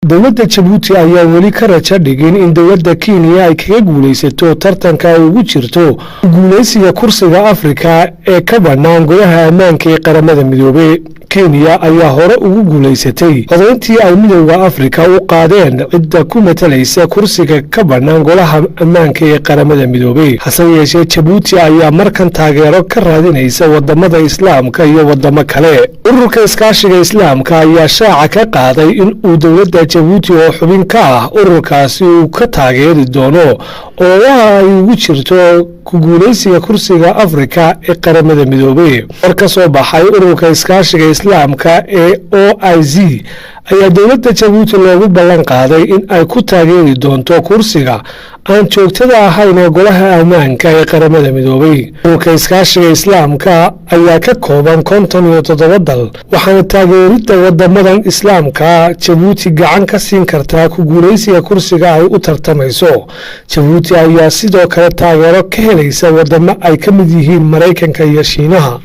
dowladda Jabuuti ayaa weli ka raja dhigin in dowladda Kenya ay kaga guuleysato tartanka ay ugu jirto guuleysiga kursiga Afrika ee ka bannaan golaha ammaanka ee qaramada midoobay. Kenya ayaa hore ugu guuleysatay codayntii ay midowga Afrika u qaadeen cidda ku matalaysa kursiga ka bannaan golaha ammaanka ee qaramada midoobay. hase yeeshee Jabuuti ayaa markan taageero ka raadinaysa wadamada Islaamka iyo wadamo kale. ururka iskaashiga Islaamka ayaa shaaca ka qaaday in uu dowladda Jabuuti oo xubin ka ah ururkaasi uu ka taageeri doono oo ay ugu jirto ku guuleysiga kursiga Afrika ee qaramada midoobay. War soo baxay ururka iskaashiga Islaamka ee OIC ayaa dowladda Jabuuti loogu ballan qaaday in ay ku taageeri doonto kursiga aan joogtada ahayn ee golaha ammaanka ee qaramada midoobay. ururka iskaashiga Islaamka ayaa ka kooban 57 dal, waxaana taageeridda wadamadan Islaamka Jabuuti gacan ka siin kartaa ku guuleysiga kursiga ay u tartamayso. Jabuuti ayaa sidoo kale taageero ka helaysa wadamo ay ka mid yihiin Mareykanka iyo Shiinaha.